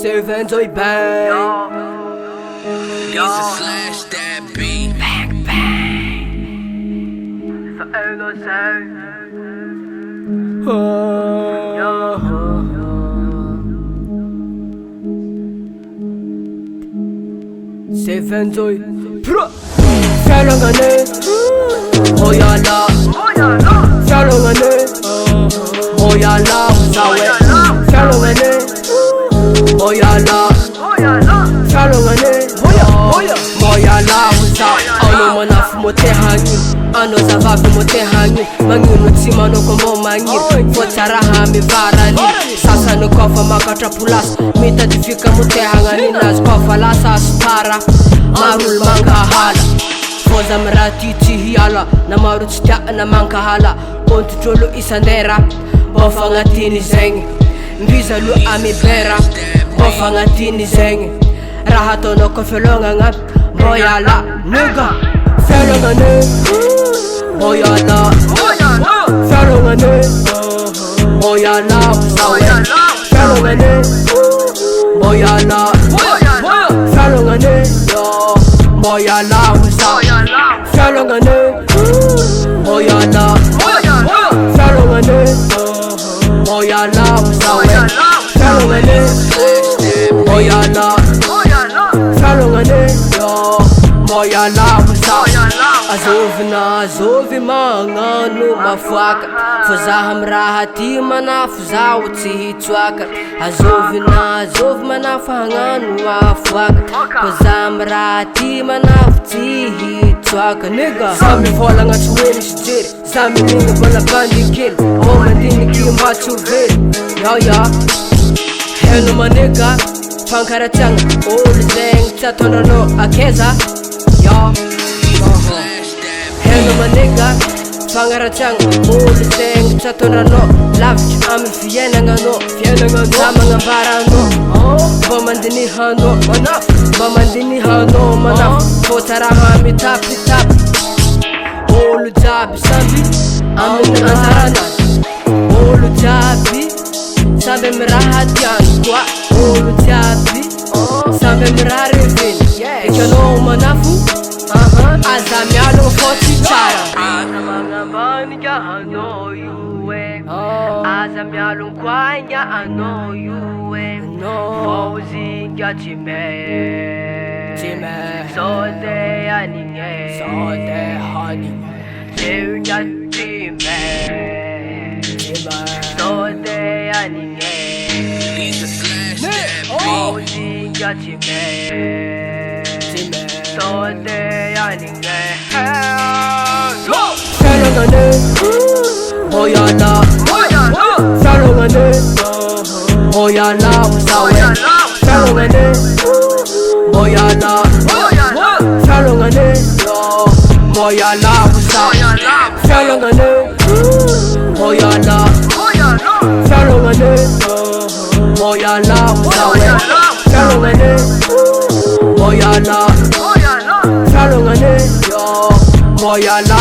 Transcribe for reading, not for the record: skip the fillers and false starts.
Servants oi bang. Easy slash that beat. Bang bang. Servants oi pro. Fjalangane. Oyala. Fjalangane. Oyala. Sawe. Fjalangane. Oyala. Fjalangane. Oyala. Ano manaf mo te hangin. Ano zavavy mo te hangin. Magnino tsy manoko mbô magniry. Fô tsara hamivarany. Sasany kofa makatra polasy. Mitady fika mo te hagnaninazy. Kofa lasa asopara. Marolo mankahala. Fô za miraha ty tsy hiala. Na maro tsy tia na mankahala. Ontotr'olo isandera. Mbô fagnatiny zegny. Mbiza lo amibera. Mbô fagnatiny zegny. Raha ataonao koa fialongagna. Mbô iala nigga. Fjalangane. Mbô iala. Fjalangane. Mbô iala. Fjalangane. Mbô iala. Fjalangane. Mbô iala. Fjalangane. Mbô iala. Fjalangane. Mbô iala. Fjalangane. Mbô iala. Fjalangane. Mbô iala. Azovy na azovy magnano mafoaka. Fô zaho amy raha ty manafo zaho tsy hitsoaka. Azovy na azovy manafo hagnano mafoaka. Fô zaho amy raha ty manafo tsy hitsoaka nigga. Za mivolagna tsy hoe misy jery. Za minigna mbola bandikely. Ô mandiniky mba tsy ho very. Ya heno manigga. Fankaratsiagna olo zegny tsy ataondrano akeza. Heno manigga. Fagnaratsiagna olo zegny tsy ataondrano lavitry amy fiainagnanao. Za magnambaranao. Mbô mandinihanao manafo. Mbô mandinihanao manafo. Fô tsara hamitapitapy. Olo jiaby samby amin'ny anjaranazy. Olo jiaby samby amy raha tiany koa. Olo jiaby samby amy raha reveny. Ekanao manafo. Aza mialogna fô tsy tsara. Aza magnambanika anao io e. Aza mialogna koa igna anao io e. Fô zinga tsy me. Sode hanigny. Zinga tsy me. Sode hanigny. Easy slash that beat. Zinga tsy me. Sode hanigny. Fjalangane. Mbô iala. Fjalangane. Mbô iala. Fjalangane. Mbô iala. Fjalangane. Mbô iala. Fjalangane. Mbô iala. Fjalangane. Mbô iala. Fjalangane. Mbô iala. Fjalangane. Mbô iala.